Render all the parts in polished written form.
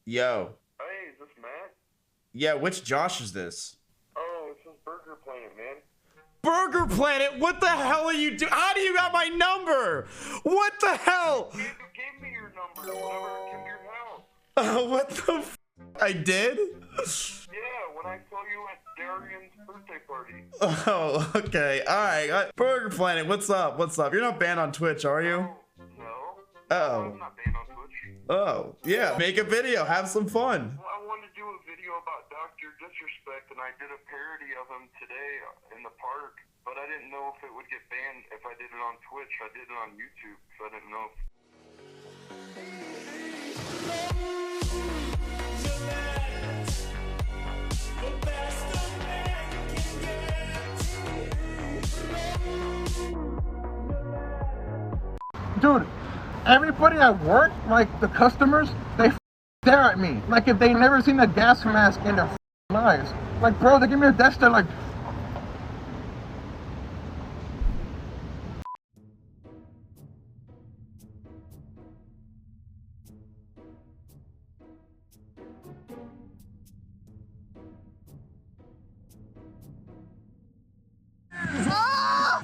Yo. Hey, is this Matt? Yeah, which Josh is this? Oh, it's this Burger Planet, man. Burger Planet, what the hell are you doing? How do you got my number? What the hell? You gave me your number whenever I came to your house. What the f? I did? Yeah, when I saw you at Darian's birthday party. Oh, okay. Alright. Burger Planet, what's up? What's up? You're not banned on Twitch, are you? No. Oh. I'm not banned on Twitch. Oh, yeah. Make a video. Have some fun. Well, I wanted to do a video about Dr. Disrespect, and I did a parody of him today in the park, but I didn't know if it would get banned if I did it on Twitch. I did it on YouTube, so I didn't know if... Dude, everybody at work, like the customers, they stare at me. Like if they never seen a gas mask in their eyes. Like, bro, they give me a desk, they're like...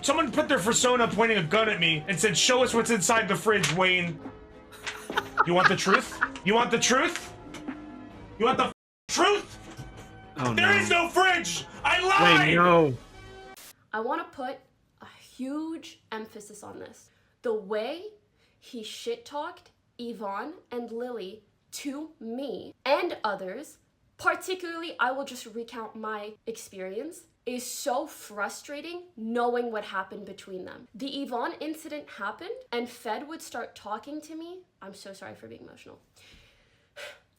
Someone put their persona pointing a gun at me and said, "Show us what's inside the fridge, Wayne." You want the truth? You want the truth? You want the truth? Oh, There is no fridge! I lied! Wait, no. I want to put a huge emphasis on this. The way he shit-talked Yvonne and Lily to me and others, particularly, I will just recount my experience, is so frustrating knowing what happened between them. The Yvonne incident happened and Fed would start talking to me. I'm so sorry for being emotional.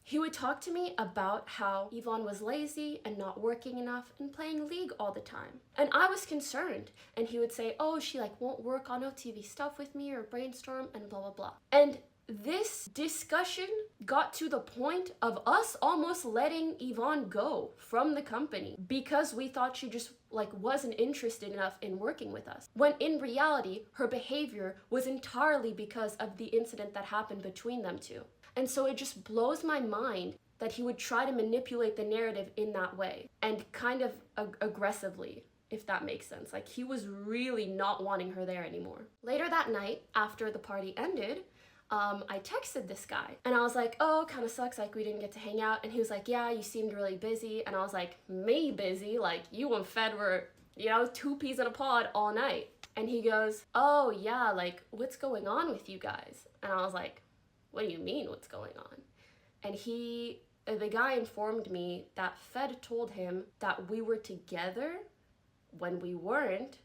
He would talk to me about how Yvonne was lazy and not working enough and playing League all the time. And I was concerned. And he would say, oh, she won't work on OTV stuff with me or brainstorm and blah, blah, blah. And this discussion got to the point of us almost letting Yvonne go from the company because we thought she just wasn't interested enough in working with us. When in reality, her behavior was entirely because of the incident that happened between them two. And so it just blows my mind that he would try to manipulate the narrative in that way and kind of aggressively, if that makes sense. He was really not wanting her there anymore. Later that night, after the party ended, I texted this guy and I was like, oh, kind of sucks, we didn't get to hang out. And he was like, yeah, you seemed really busy. And I was like, me busy? You and Fed were, two peas in a pod all night. And he goes, oh yeah, what's going on with you guys? And I was like, what do you mean what's going on? And the guy informed me that Fed told him that we were together when we weren't,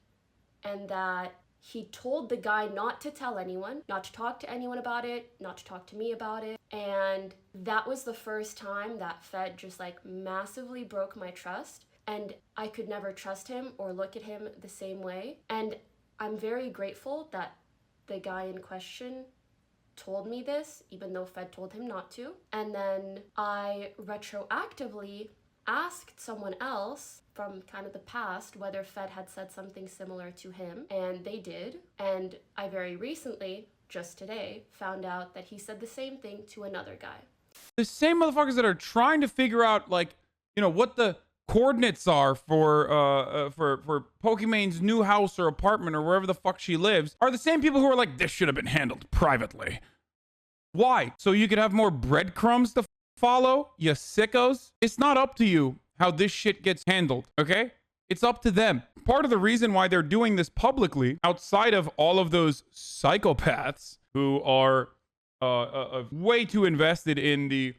and that he told the guy not to tell anyone, not to talk to anyone about it, not to talk to me about it. And that was the first time that Fed just massively broke my trust, and I could never trust him or look at him the same way. And I'm very grateful that the guy in question told me this, even though Fed told him not to. And then I retroactively asked someone else from kind of the past whether Fed had said something similar to him, and they did. And I very recently, just today, found out that he said the same thing to another guy. The same motherfuckers that are trying to figure out, what the coordinates are for Pokimane's new house or apartment or wherever the fuck she lives are the same people who are like, this should have been handled privately. Why? So you could have more breadcrumbs to follow, you sickos? It's not up to you how this shit gets handled, okay? It's up to them. Part of the reason why they're doing this publicly, outside of all of those psychopaths who are way too invested in the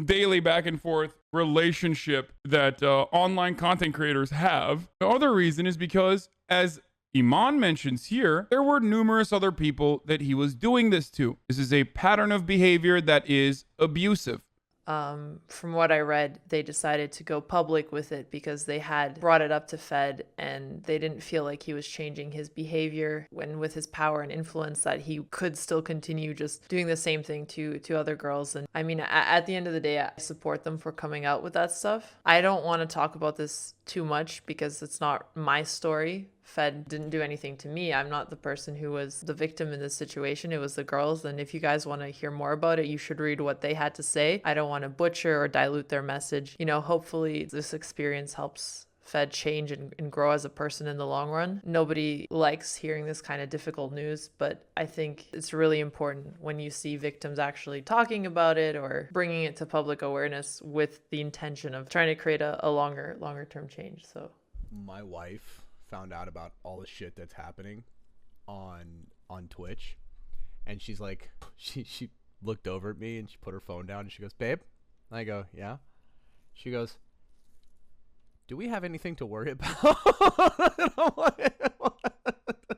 daily back and forth relationship that online content creators have. The other reason is because, as Iman mentions here, there were numerous other people that he was doing this to. This is a pattern of behavior that is abusive. From what I read, they decided to go public with it because they had brought it up to Fed and they didn't feel like he was changing his behavior when with his power and influence that he could still continue just doing the same thing to other girls. And I mean, at the end of the day, I support them for coming out with that stuff. I don't want to talk about this too much because it's not my story. Fed didn't do anything to me. I'm not the person who was the victim in this situation. It was the girls. And if you guys want to hear more about it, you should read what they had to say. I don't want to butcher or dilute their message. You know, hopefully this experience helps Fed change and grow as a person in the long run. Nobody likes hearing this kind of difficult news, but I think it's really important when you see victims actually talking about it or bringing it to public awareness with the intention of trying to create a longer term change. So my wife found out about all the shit that's happening on Twitch, and she's like, she looked over at me and she put her phone down and she goes, "Babe?" I go, "Yeah." She goes, "Do we have anything to worry about?" And I'm like,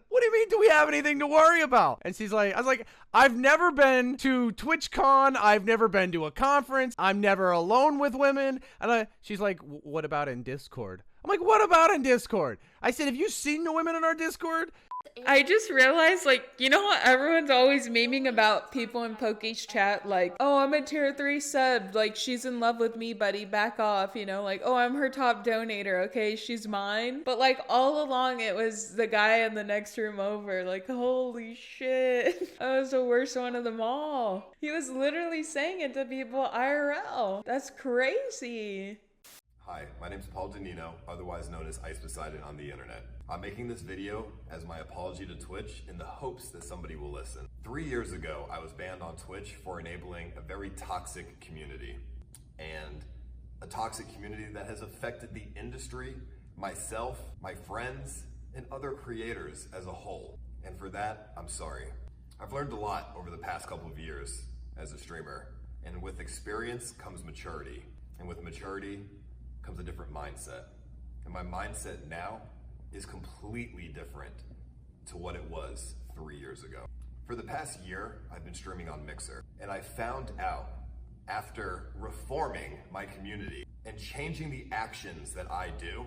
what do you mean, do we have anything to worry about? And she's like, I was like, I've never been to TwitchCon. I've never been to a conference. I'm never alone with women. And she's like, what about in Discord? I'm like, what about in Discord? I said, have you seen the women in our Discord? I just realized, like, you know what everyone's always memeing about people in Poke's chat, like, oh, I'm a tier 3 sub, like, she's in love with me, buddy, back off, you know, like, oh, I'm her top donator, okay, she's mine. But, like, all along it was the guy in the next room over, like, holy shit, I was the worst one of them all. He was literally saying it to people IRL. That's crazy. Hi, my name is Paul Danino, otherwise known as Ice Poseidon on the internet. I'm making this video as my apology to Twitch in the hopes that somebody will listen. 3 years ago, I was banned on Twitch for enabling a very toxic community. And a toxic community that has affected the industry, myself, my friends, and other creators as a whole. And for that, I'm sorry. I've learned a lot over the past couple of years as a streamer. And with experience comes maturity. And with maturity comes a different mindset. And my mindset now is completely different to what it was 3 years ago. For the past year, I've been streaming on Mixer, and I found out after reforming my community and changing the actions that I do,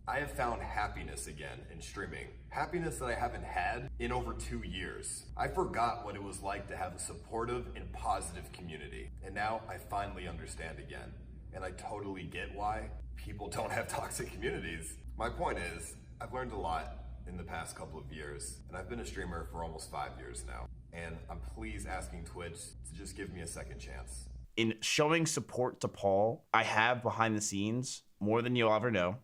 I have found happiness again in streaming. Happiness that I haven't had in over 2 years. I forgot what it was like to have a supportive and positive community, and now I finally understand again. And I totally get why people don't have toxic communities. My point is, I've learned a lot in the past couple of years, and I've been a streamer for almost 5 years now. And I'm please asking Twitch to just give me a second chance. In showing support to Paul, I have behind the scenes more than you'll ever know.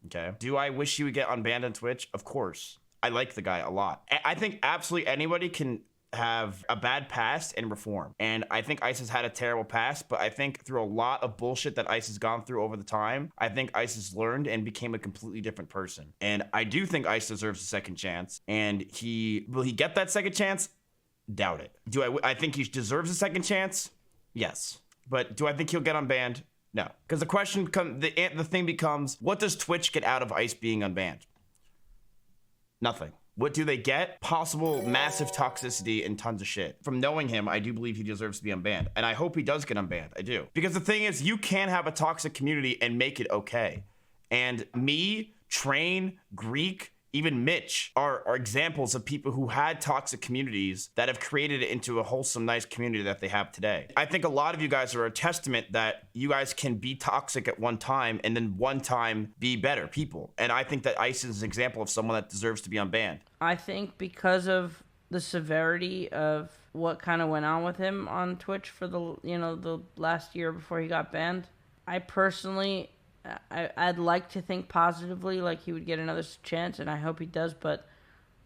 Okay. Do I wish he would get unbanned on Twitch? Of course. I like the guy a lot. I think absolutely anybody can have a bad past and reform. And I think Ice has had a terrible past, but I think through a lot of bullshit that Ice has gone through over the time, I think Ice has learned and became a completely different person. And I do think Ice deserves a second chance. And will he get that second chance? Doubt it. I think he deserves a second chance? Yes. But do I think he'll get unbanned? No. Because the question the thing becomes, what does Twitch get out of Ice being unbanned? Nothing. What do they get? Possible massive toxicity and tons of shit. From knowing him, I do believe he deserves to be unbanned. And I hope he does get unbanned. I do. Because the thing is, you can have a toxic community and make it okay. And me, Train, Greek, even Mitch are examples of people who had toxic communities that have created it into a wholesome, nice community that they have today. I think a lot of you guys are a testament that you guys can be toxic at one time and then one time be better people. And I think that Ice is an example of someone that deserves to be unbanned. I think because of the severity of what kind of went on with him on Twitch for the last year before he got banned, I personally, I'd like to think positively, like he would get another chance, and I hope he does, but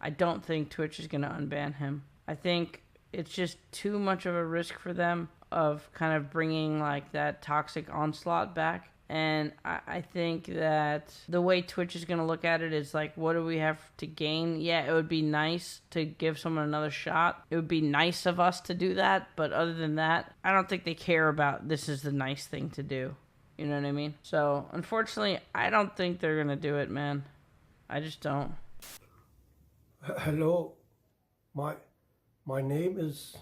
I don't think Twitch is going to unban him. I think it's just too much of a risk for them of kind of bringing like that toxic onslaught back. And I think that the way Twitch is going to look at it is like, what do we have to gain? Yeah, it would be nice to give someone another shot. It would be nice of us to do that, but other than that, I don't think they care about this is the nice thing to do. You know what I mean? So, unfortunately, I don't think they're going to do it, man. I just don't. Hello. My name is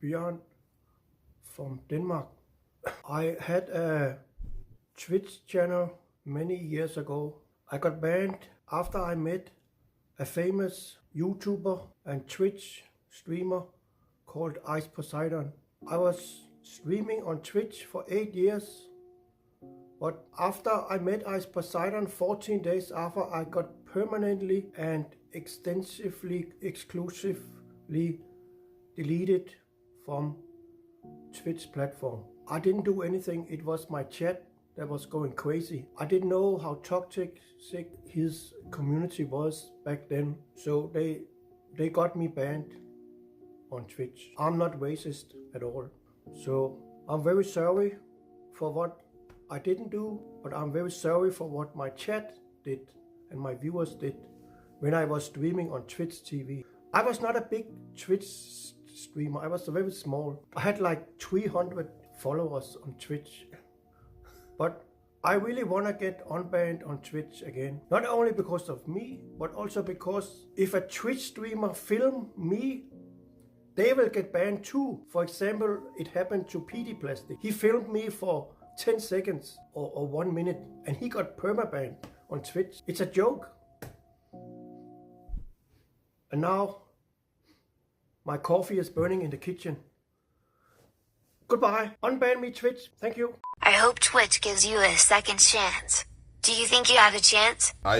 Bjorn from Denmark. I had a Twitch channel many years ago. I got banned after I met a famous YouTuber and Twitch streamer called Ice Poseidon. I was streaming on Twitch for 8 years. But after I met Ice Poseidon, 14 days after, I got permanently and exclusively deleted from Twitch platform. I didn't do anything. It was my chat that was going crazy. I didn't know how toxic his community was back then. So they got me banned on Twitch. I'm not racist at all. So I'm very sorry for what I didn't do, but I'm very sorry for what my chat did and my viewers did when I was streaming on Twitch TV. I was not a big Twitch streamer. I was very small. I had like 300 followers on Twitch. But I really want to get unbanned on Twitch again. Not only because of me, but also because if a Twitch streamer film me, they will get banned too. For example, it happened to PD Plastic. He filmed me for 10 seconds or 1 minute and he got permabanned on Twitch. It's a joke. And now my coffee is burning in the kitchen. Goodbye. Unban me, Twitch. Thank you. I hope Twitch gives you a second chance. Do you think you have a chance? I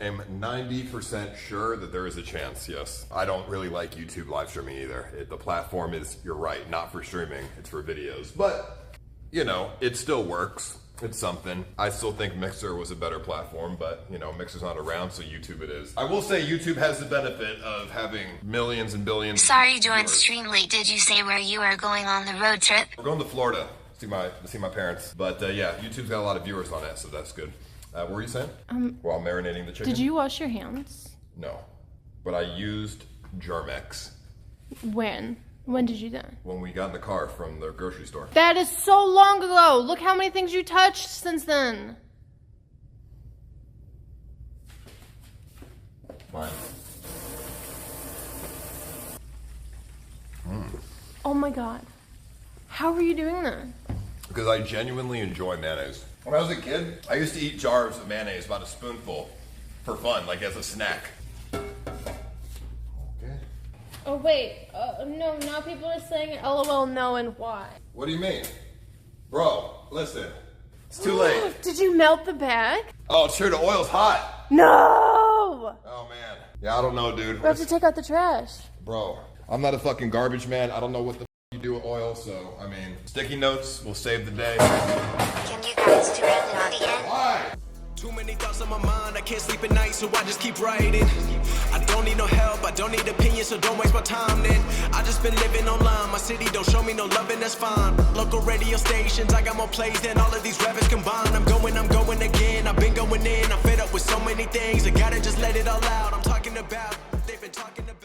am 90% sure that there is a chance, yes. I don't really like YouTube live streaming either. The platform is, you're right, not for streaming, it's for videos. But, you know, it still works. It's something. I still think Mixer was a better platform, but, you know, Mixer's not around, so YouTube it is. I will say YouTube has the benefit of having millions and billions. Sorry you joined stream late. Did you say where you are going on the road trip? We're going to Florida to see my parents. But yeah, YouTube's got a lot of viewers on it, so that's good. What were you saying? While marinating the chicken? Did you wash your hands? No, but I used Germex. When? When did you do that? When we got in the car from the grocery store. That is so long ago. Look how many things you touched since then. Mine. Oh my god. How are you doing that? Because I genuinely enjoy mayonnaise. When I was a kid, I used to eat jars of mayonnaise, about a spoonful, for fun, like as a snack. Okay. Oh wait, no, now people are saying LOL no and why? What do you mean? Bro, listen, it's too late. Did you melt the bag? Oh, sure, the oil's hot. No! Oh man. Yeah, I don't know, dude. We have to take out the trash. Bro, I'm not a fucking garbage man. I don't know what the you do with oil, so, I mean, sticky notes will save the day. Can you guys do it on the end? Why? Too many thoughts on my mind, I can't sleep at night, so I just keep writing. I don't need no help, I don't need opinions, so don't waste my time then. I just been living online, my city don't show me no love and that's fine. Local radio stations, I got more plays than all of these rappers combined. I'm going again, I've been going in, I'm fed up with so many things. I gotta just let it all out, I'm talking about, they've been talking about.